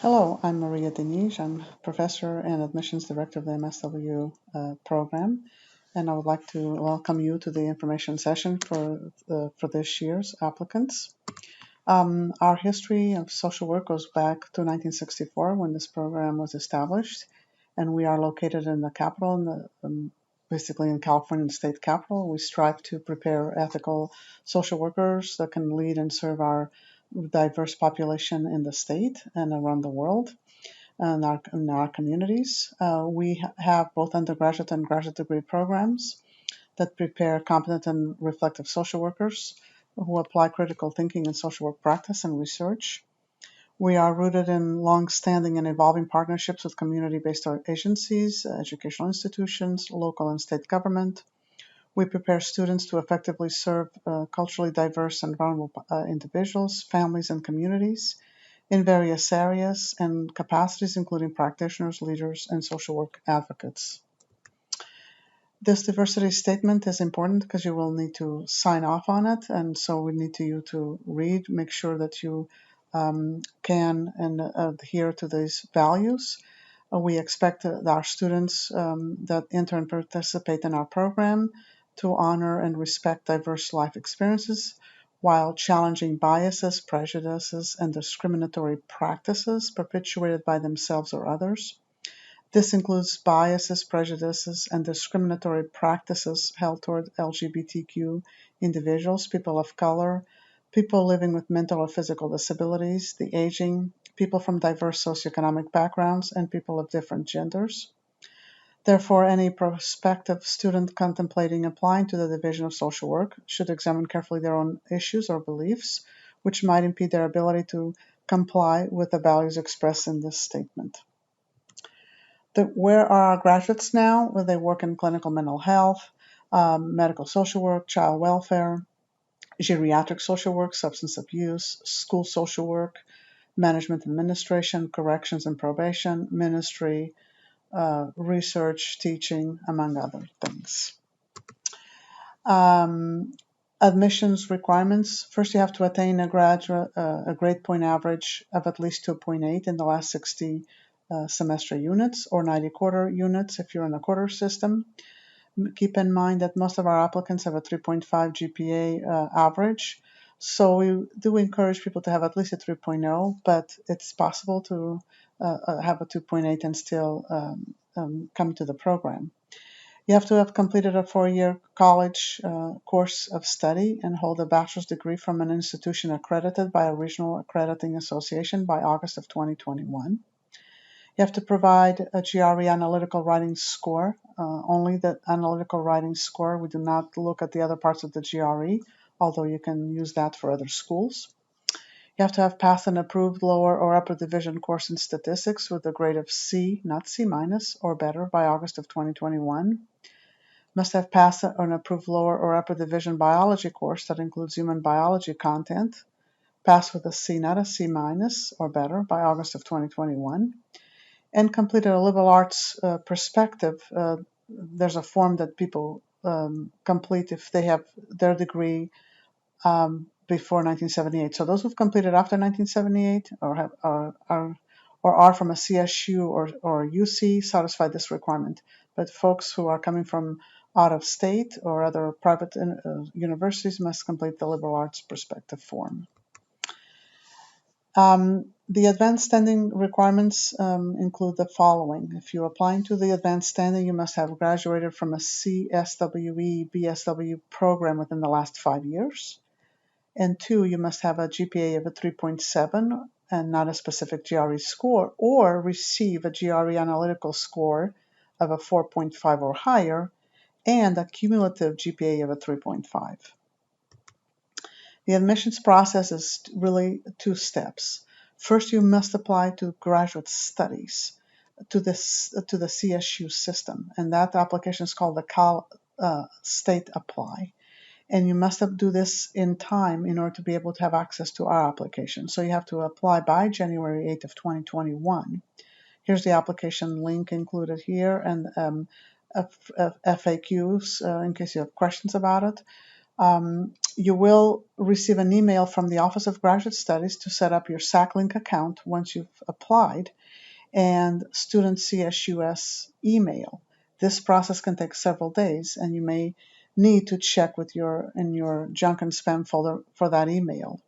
Hello, I'm Maria Denise. I'm professor and admissions director of the MSW program, and I would like to welcome you to the information session for this year's applicants. Our history of social work goes back to 1964 when this program was established, and we are located in the capital, basically in California, the state capital. We strive to prepare ethical social workers that can lead and serve our diverse population in the state and around the world and in our communities. We have both undergraduate and graduate degree programs that prepare competent and reflective social workers who apply critical thinking in social work practice and research. We are rooted in long-standing and evolving partnerships with community-based agencies, educational institutions, local and state government. We prepare students to effectively serve culturally diverse and vulnerable individuals, families, and communities in various areas and capacities, including practitioners, leaders, and social work advocates. This diversity statement is important because you will need to sign off on it, and so we need you to read, make sure that you can and adhere to these values. We expect that our students that enter and participate in our program to honor and respect diverse life experiences while challenging biases, prejudices, and discriminatory practices perpetuated by themselves or others. This includes biases, prejudices, and discriminatory practices held toward LGBTQ individuals, people of color, people living with mental or physical disabilities, the aging, people from diverse socioeconomic backgrounds, and people of different genders. Therefore, any prospective student contemplating applying to the Division of Social Work should examine carefully their own issues or beliefs, which might impede their ability to comply with the values expressed in this statement. Where are our graduates now? Well, they work in clinical mental health, medical social work, child welfare, geriatric social work, substance abuse, school social work, management administration, corrections and probation, ministry, research, teaching, among other things. Admissions requirements. First, you have to attain a grade point average of at least 2.8 in the last 60 semester units or 90 quarter units if you're in a quarter system. Keep in mind that most of our applicants have a 3.5 GPA average. So we do encourage people to have at least a 3.0, but it's possible to have a 2.8 and still come to the program. You have to have completed a 4-year college course of study and hold a bachelor's degree from an institution accredited by a regional accrediting association by August of 2021. You have to provide a GRE analytical writing score, only the analytical writing score. We do not look at the other parts of the GRE, although you can use that for other schools. You have to have passed an approved lower or upper division course in statistics with a grade of C, not C minus, or better by August of 2021. Must have passed an approved lower or upper division biology course that includes human biology content, passed with a C, not a C minus, or better by August of 2021. And completed a liberal arts perspective. There's a form that people complete if they have their degree before 1978. So those who've completed after 1978 or are from a CSU or UC satisfy this requirement. But folks who are coming from out of state or other private universities must complete the liberal arts perspective form. The advanced standing requirements include the following. If you're applying to the advanced standing, you must have graduated from a CSWE BSW program within the last 5 years. And 2, you must have a GPA of a 3.7 and not a specific GRE score, or receive a GRE analytical score of a 4.5 or higher, and a cumulative GPA of a 3.5. The admissions process is really 2 steps. First, you must apply to graduate studies to the CSU system, and that application is called the Cal State Apply. And you must do this in time in order to be able to have access to our application. So you have to apply by January 8th of 2021. Here's the application link included here, and FAQs in case you have questions about it. You will receive an email from the Office of Graduate Studies to set up your SACLink account once you've applied, and student CSUS email. This process can take several days, and you may need to check in your junk and spam folder for that email.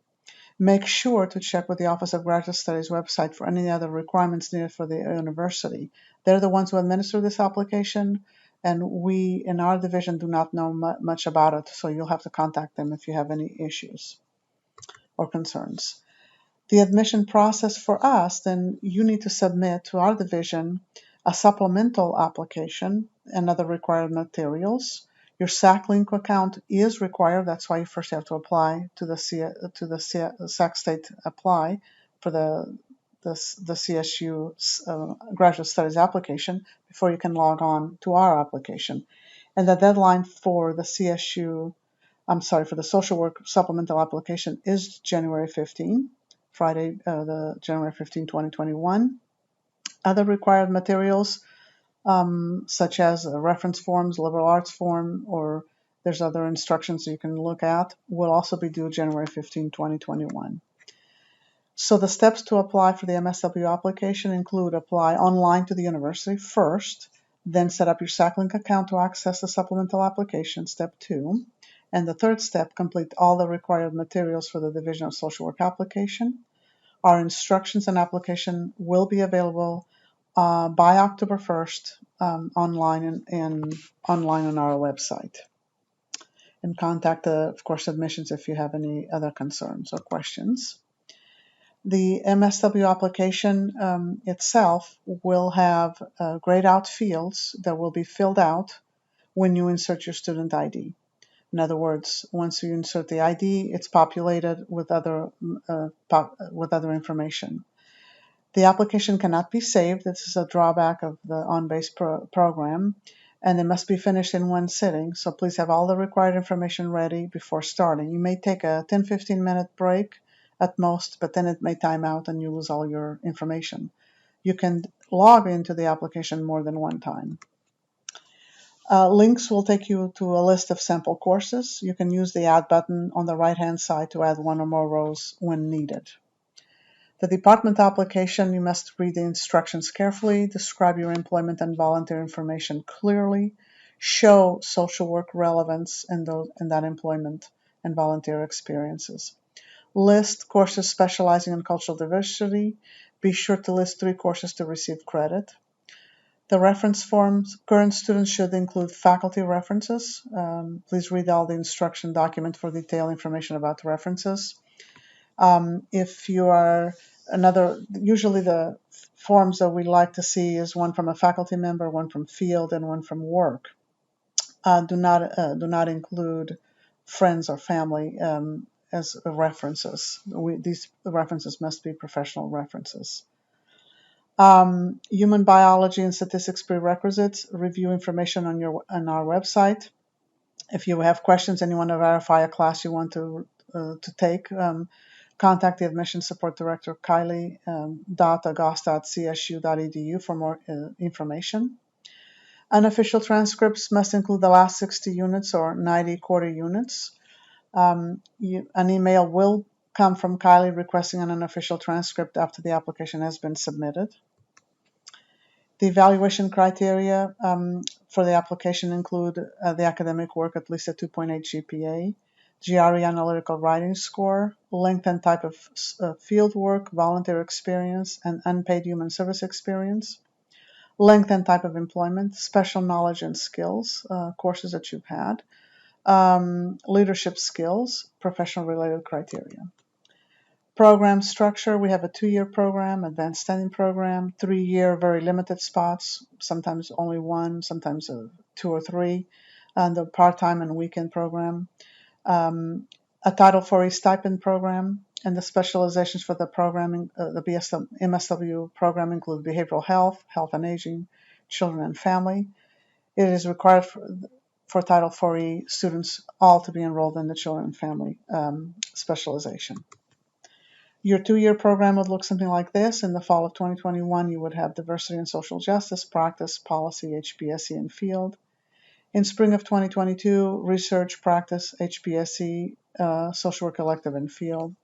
Make sure to check with the Office of Graduate Studies website for any other requirements needed for the university. They're the ones who administer this application, and we in our division do not know much about it, so you'll have to contact them if you have any issues or concerns. The admission process for us, then you need to submit to our division a supplemental application and other required materials. Your SACLink account is required. That's why you first have to apply to the SAC State apply for the CSU Graduate Studies application before you can log on to our application. And the deadline for the for the social work supplemental application is January 15, Friday, the January 15, 2021. Other required materials, such as reference forms, liberal arts form, or there's other instructions you can look at, will also be due January 15, 2021. So the steps to apply for the MSW application include apply online to the university first, then set up your SACLink account to access the supplemental application, step 2. And the third step, complete all the required materials for the Division of Social Work application. Our instructions and application will be available by October 1st online and online on our website. And contact, of course, admissions if you have any other concerns or questions. The MSW application itself will have grayed out fields that will be filled out when you insert your student ID. In other words, once you insert the ID, it's populated with other information. The application cannot be saved. This is a drawback of the on-base program, and it must be finished in one sitting. So please have all the required information ready before starting. You may take a 10-15 minute break at most, but then it may time out and you lose all your information. You can log into the application more than one time. Links will take you to a list of sample courses. You can use the Add button on the right-hand side to add one or more rows when needed. The department application, you must read the instructions carefully, describe your employment and volunteer information clearly, show social work relevance in that employment and volunteer experiences. List courses specializing in cultural diversity. Be sure to list 3 courses to receive credit. The reference forms, current students should include faculty references. Please read all the instruction document for detailed information about references. If you are usually the forms that we like to see is one from a faculty member, one from field, and one from work. Do not include friends or family as references. These references must be professional references. Human biology and statistics prerequisites. Review information on our website. If you have questions and you want to verify a class you want to take, contact the admissions support director, kylie.agosta@csu.edu for more information. Unofficial transcripts must include the last 60 units or 90 quarter units. An email will come from Kylie requesting an unofficial transcript after the application has been submitted. The evaluation criteria for the application include the academic work, at least a 2.8 GPA, GRE analytical writing score, length and type of field work, volunteer experience, and unpaid human service experience, length and type of employment, special knowledge and skills, courses that you've had, leadership skills, professional related criteria. Program structure, we have a 2-year program, advanced standing program, 3-year very limited spots, sometimes only 1, sometimes 2 or 3, and the part-time and weekend program. A Title IV stipend program, and the specializations for the programming, the MSW program include behavioral health, health and aging, children and family. It is required for Title IV students all to be enrolled in the children and family specialization. Your 2-year program would look something like this. In the fall of 2021, you would have diversity and social justice, practice, policy, HBSE, and field. In spring of 2022, research practice HPSC, social work elective and field.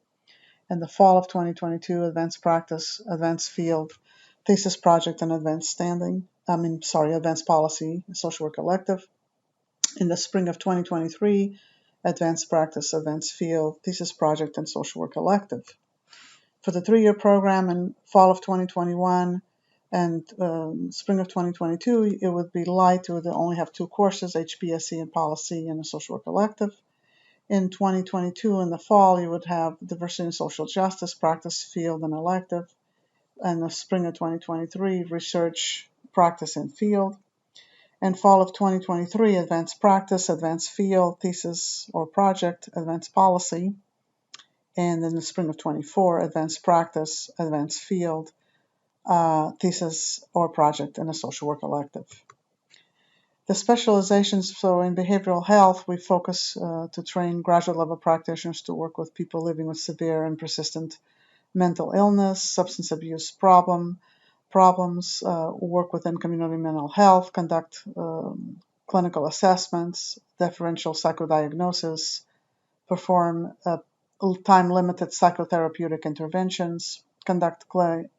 In the fall of 2022, advanced practice, advanced field, thesis project and advanced policy, social work elective. In the spring of 2023, advanced practice, advanced field, thesis project and social work elective. For the 3-year program in fall of 2021 and spring of 2022, it would be light. It would only have 2 courses, HPSC and policy and a social work elective. In 2022, in the fall, you would have diversity and social justice, practice, field, and elective. And the spring of 2023, research, practice, and field. And fall of 2023, advanced practice, advanced field, thesis or project, advanced policy. And in the spring of 24, advanced practice, advanced field, thesis or project, and a social work elective. The specializations, so in behavioral health, we focus to train graduate level practitioners to work with people living with severe and persistent mental illness, substance abuse problems, work within community mental health, conduct clinical assessments, differential psychodiagnosis, perform time-limited psychotherapeutic interventions, conduct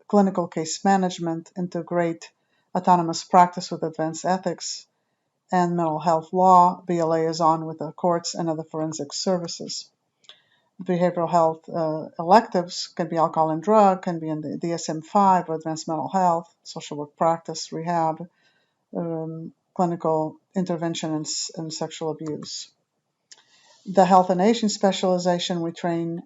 clinical case management, integrate autonomous practice with advanced ethics and mental health law, be a liaison with the courts and other forensic services. Behavioral health electives can be alcohol and drug, can be in the DSM-5 or advanced mental health, social work practice, rehab, clinical intervention and sexual abuse. The health and aging specialization, we train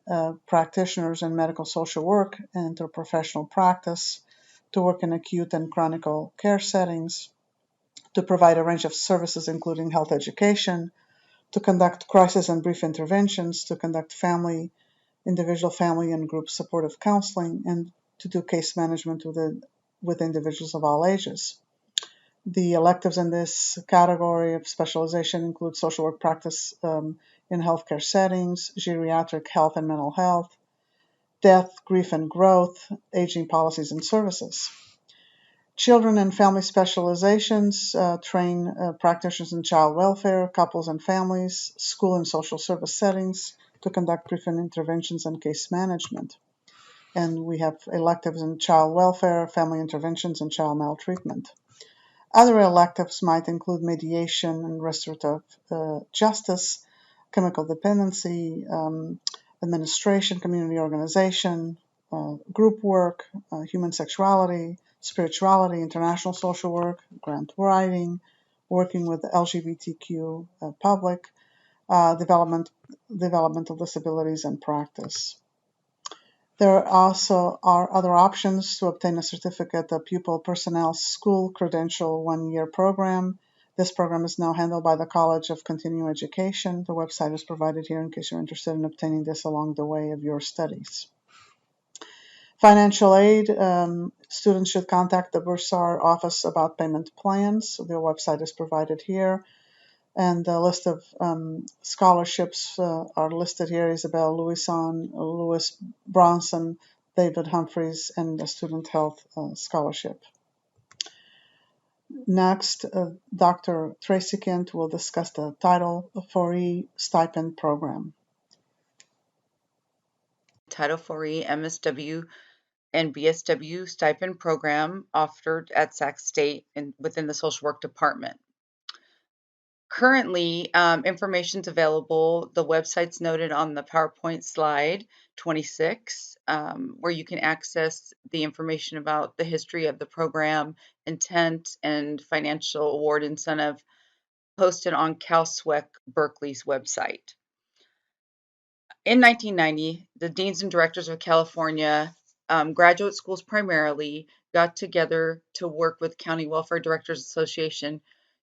practitioners in medical social work and interprofessional practice to work in acute and chronic care settings, to provide a range of services including health education, to conduct crisis and brief interventions, to conduct individual family and group supportive counseling, and to do case management with individuals of all ages. The electives in this category of specialization include social work practice in healthcare settings, geriatric health and mental health, death, grief and growth, aging policies and services. Children and family specializations train practitioners in child welfare, couples and families, school and social service settings to conduct brief interventions and case management. And we have electives in child welfare, family interventions, and child maltreatment. Other electives might include mediation and restorative justice, chemical dependency, administration, community organization, group work, human sexuality, spirituality, international social work, grant writing, working with the LGBTQ public, developmental disabilities, and practice. There also are other options to obtain a certificate, a pupil personnel school credential 1-year program. This program is now handled by the College of Continuing Education. The website is provided here in case you're interested in obtaining this along the way of your studies. Financial aid, students should contact the Bursar office about payment plans. Their website is provided here. And the list of scholarships are listed here: Isabel Lewison, Louis Bronson, David Humphreys, and the Student Health Scholarship. Next, Dr. Tracy Kent will discuss the Title IV stipend program. Title IV MSW and BSW stipend program offered at Sac State and within the social work department. Currently, information's available. The website's noted on the PowerPoint slide 26, where you can access the information about the history of the program, intent, and financial award incentive posted on CalSWEC Berkeley's website. In 1990, the deans and directors of California, graduate schools primarily, got together to work with County Welfare Directors Association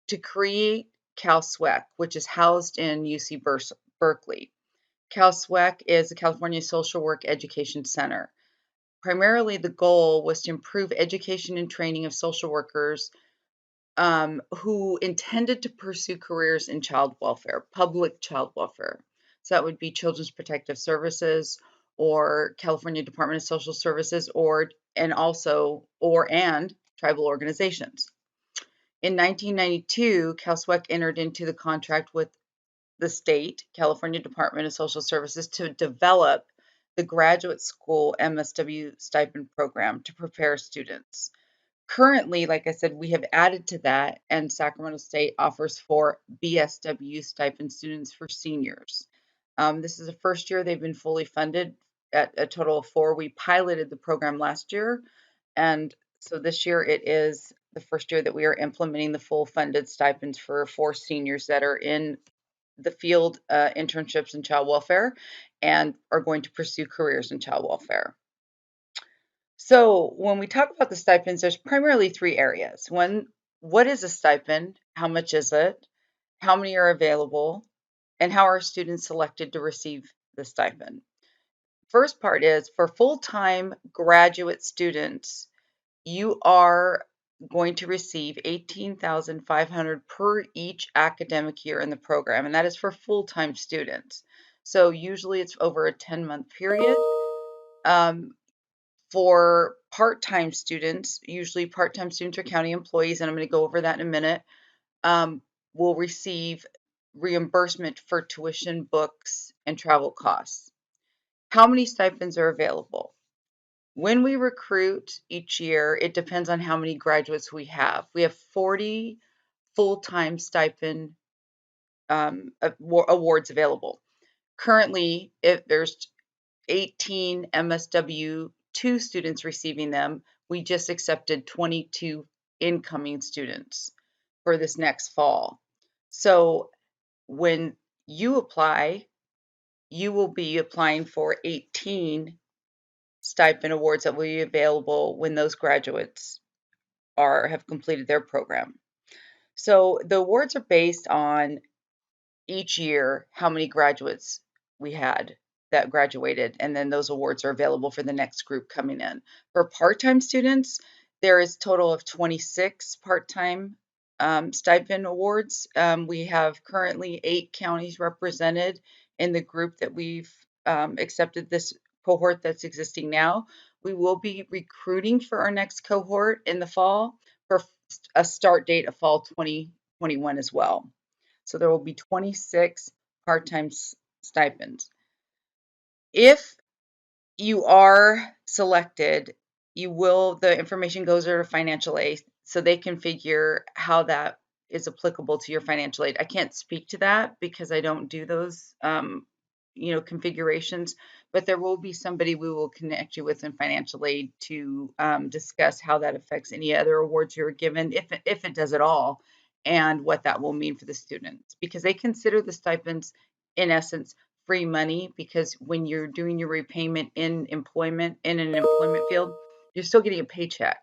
to create CalSWEC, which is housed in UC Berkeley. CalSWEC is the California Social Work Education Center. Primarily, the goal was to improve education and training of social workers who intended to pursue careers in child welfare, public child welfare. So that would be Children's Protective Services or California Department of Social Services and tribal organizations. In 1992, CalSWEC entered into the contract with the state, California Department of Social Services, to develop the graduate school MSW stipend program to prepare students. Currently, like I said, we have added to that, and Sacramento State offers for BSW stipend students for seniors. This is the first year they've been fully funded at a total of 4. We piloted the program last year, and so this year it is the first year that we are implementing the full funded stipends for 4 seniors that are in the field internships in child welfare and are going to pursue careers in child welfare. So when we talk about the stipends, there's primarily 3 areas. One, what is a stipend? How much is it? How many are available? And how are students selected to receive the stipend? First part is for full-time graduate students, you are going to receive $18,500 per each academic year in the program, and that is for full-time students. So usually it's over a 10-month period. For part-time students, usually part-time students are county employees, and I'm going to go over that in a minute, will receive reimbursement for tuition, books, and travel costs. How many stipends are available? When we recruit each year, it depends on how many graduates we have. We have 40 full-time stipend awards available. Currently, if there's 18 MSW 2 students receiving them, we just accepted 22 incoming students for this next fall. So when you apply, you will be applying for 18 stipend awards that will be available when those graduates have completed their program. So the awards are based on each year how many graduates we had that graduated, and then those awards are available for the next group coming in. For part-time students, there is a total of 26 part-time stipend awards. We have currently 8 counties represented in the group that we've accepted this cohort that's existing now. We will be recruiting for our next cohort in the fall for a start date of fall 2021 as well. So there will be 26 part-time stipends. If you are selected, the information goes over to financial aid so they can figure how that is applicable to your financial aid. I can't speak to that because I don't do those configurations, but there will be somebody we will connect you with in financial aid to discuss how that affects any other awards you're given, if it does at all, and what that will mean for the students, because they consider the stipends in essence free money, because when you're doing your repayment in an employment field, you're still getting a paycheck.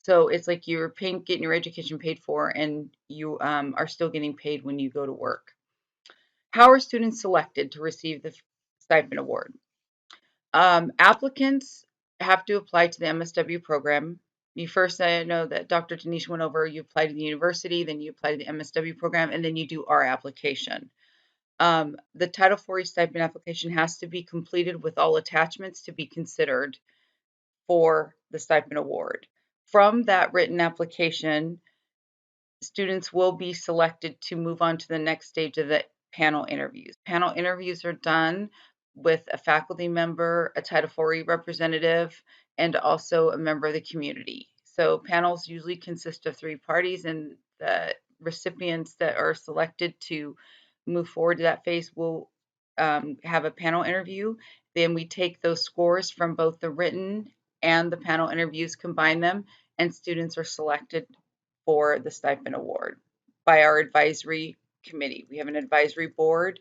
So it's like you're getting your education paid for, and you are still getting paid when you go to work. How are students selected to receive the stipend award? Applicants have to apply to the MSW program. You first, I know that Dr. Tanisha went over, you apply to the university, then you apply to the MSW program, and then you do our application. The Title IV stipend application has to be completed with all attachments to be considered for the stipend award. From that written application, students will be selected to move on to the next stage of the panel interviews. Panel interviews are done with a faculty member, a Title IV representative, and also a member of the community. So panels usually consist of 3 parties, and the recipients that are selected to move forward to that phase will have a panel interview. Then we take those scores from both the written and the panel interviews, combine them, and students are selected for the stipend award by our advisory committee. We have an advisory board,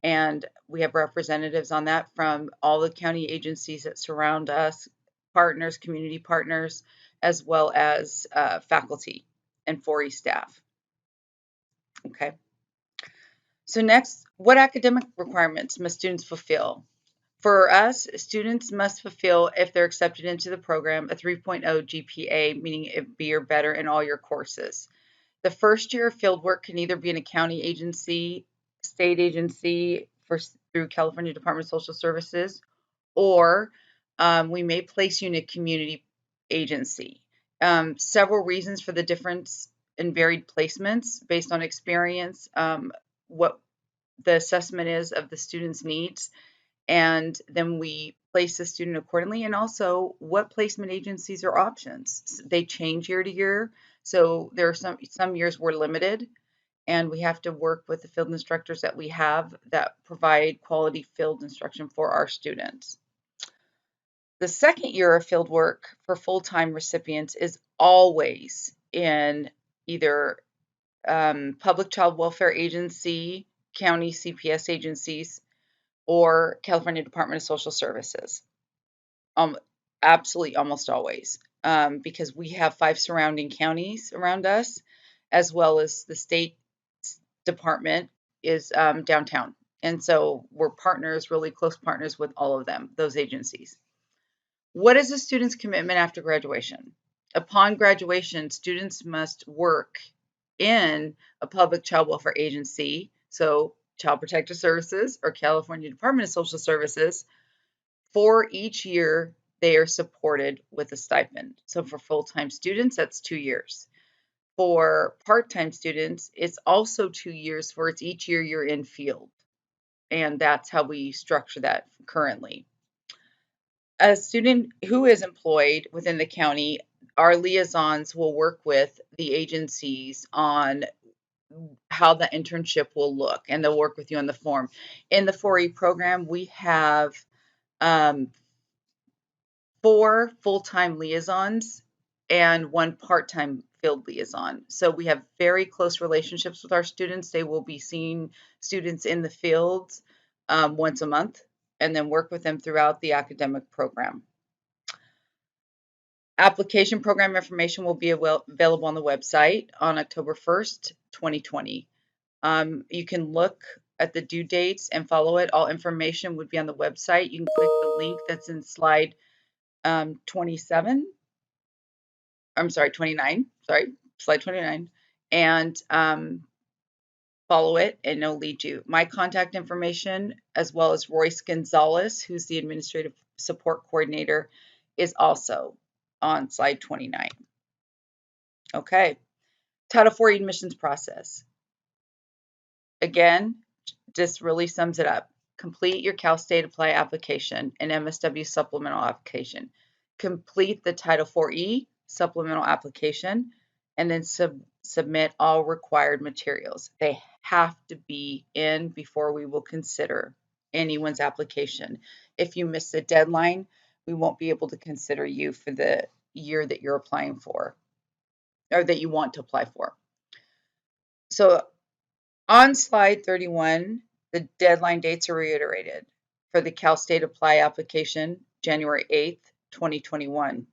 and we have representatives on that from all the county agencies that surround us, partners, community partners, as well as faculty and 4E staff. Okay. So next, what academic requirements must students fulfill? For us, students must fulfill, if they're accepted into the program, a 3.0 GPA, meaning a B or better in all your courses. The first year of fieldwork can either be in a county agency, state agency through California Department of Social Services, or we may place you in a community agency. Several reasons for the difference and varied placements based on experience, what the assessment is of the student's needs, and then we place the student accordingly, and also what placement agencies are options. They change year to year, so there are some years we're limited, and we have to work with the field instructors that we have that provide quality field instruction for our students. The second year of field work for full-time recipients is always in either public child welfare agency, county CPS agencies, or California Department of Social Services. Um, Absolutely almost always, because we have 5 surrounding counties around us, as well as the state department is downtown. And so we're partners, really close partners with all of them, those agencies. What is a student's commitment after graduation? Upon graduation, students must work in a public child welfare agency, so Child Protective Services or California Department of Social Services, for each year they are supported with a stipend. So for full-time students, that's 2 years. For part-time students, it's also 2 years for it's each year you're in field. And that's how we structure that currently. A student who is employed within the county, our liaisons will work with the agencies on how the internship will look, and they'll work with you on the form. In the 4E program, we have 4 full-time liaisons and 1 part-time field liaison. So we have very close relationships with our students. They will be seeing students in the fields once a month, and then work with them throughout the academic program. Application program information will be available on the website on October 1st, 2020. You can look at the due dates and follow it. All information would be on the website. You can click the link that's in slide 27. I'm sorry, 29. Sorry, slide 29. And follow it, and it'll lead you. My contact information, as well as Royce Gonzalez, who's the administrative support coordinator, is also on slide 29. Okay, Title IV admissions process. Again, this really sums it up. Complete your Cal State Apply application and MSW supplemental application. Complete the Title IV supplemental application, and then submit all required materials. They have to be in before we will consider anyone's application. If you miss the deadline, we won't be able to consider you for the year that you're applying for, or that you want to apply for. So on slide 31, the deadline dates are reiterated. For the Cal State Apply application, January 8th, 2021.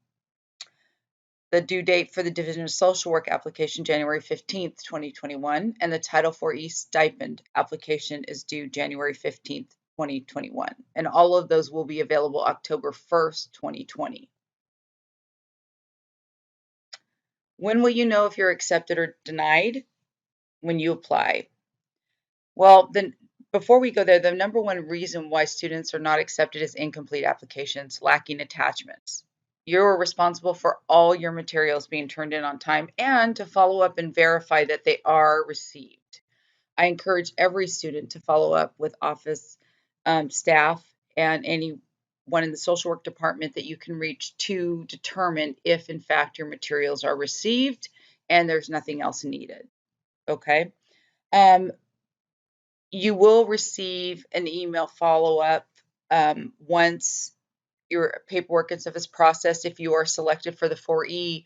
The due date for the Division of Social Work application, January 15th, 2021, and the Title IV stipend application is due January 15th, 2021. And all of those will be available October 1st, 2020. When will you know if you're accepted or denied? When you apply. Well, then before we go there, the number one reason why students are not accepted is incomplete applications, lacking attachments. You're responsible for all your materials being turned in on time and to follow up and verify that they are received. I encourage every student to follow up with office staff and anyone in the social work department that you can reach to determine if, in fact, your materials are received and there's nothing else needed. Okay. You will receive an email follow-up once your paperwork and stuff is processed if you are selected for the 4E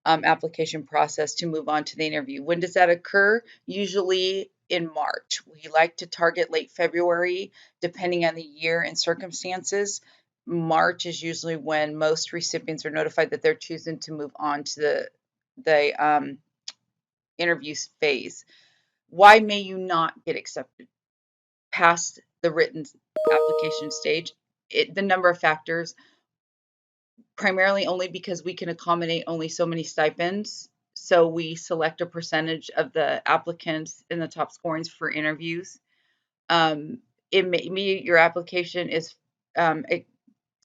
application process to move on to the interview. When does that occur? Usually in March. We like to target late February, depending on the year and circumstances. March is usually when most recipients are notified that they're choosing to move on to the interview phase. Why may you not get accepted past the written application stage? The number of factors, primarily only because we can accommodate only so many stipends. So we select a percentage of the applicants in the top scorings for interviews. It may be your application is, it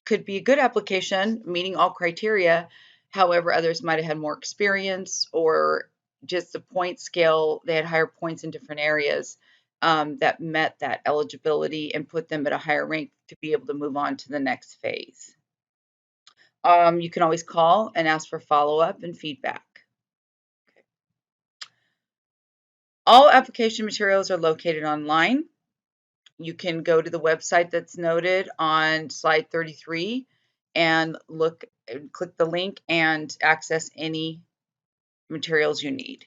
could be a good application, meeting all criteria. However, others might have had more experience, or just the point scale, they had higher points in different areas that met that eligibility and put them at a higher rank to be able to move on to the next phase. You can always call and ask for follow-up and feedback. All application materials are located online. You can go to the website that's noted on slide 33 and click the link and access any materials you need.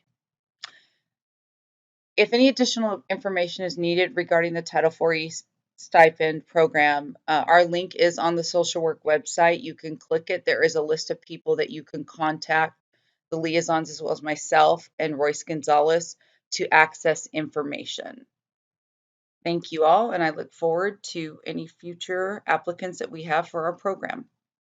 If any additional information is needed regarding the Title IV stipend program, our link is on the social work website. You can click it. There is a list of people that you can contact, the liaisons as well as myself and Royce Gonzalez, to access information. Thank you all, and I look forward to any future applicants that we have for our program.